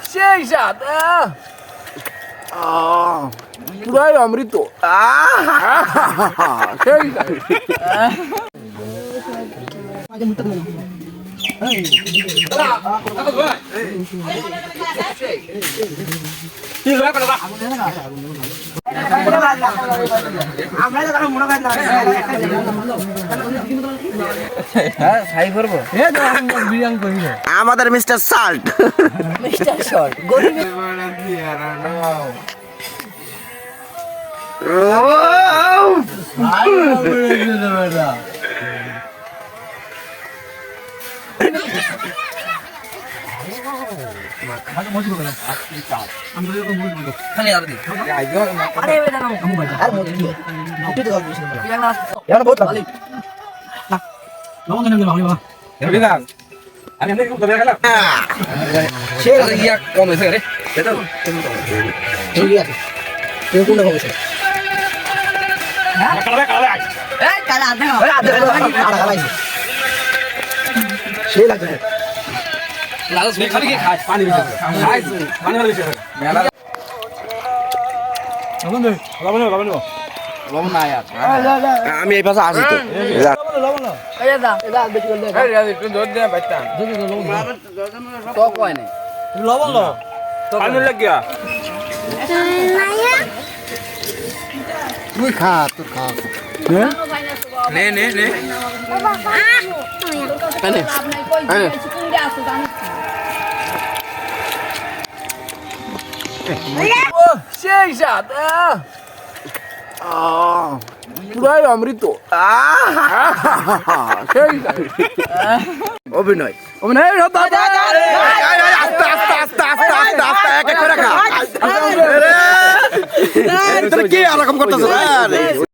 সেই স্বাদ পুরাই অমৃত সেই আমাদের মিস্টার সাল্ট আমি এই পাশে আসি তো কয় নাই তুই খা তোর খা সেই স্বাদ পুরাই অমৃত সেই অভিনয় অভিনয় আস্তে আস্তে আস্তে আস্তে আস্তে আস্তে এক এক করে খা কি এরকম করতেছ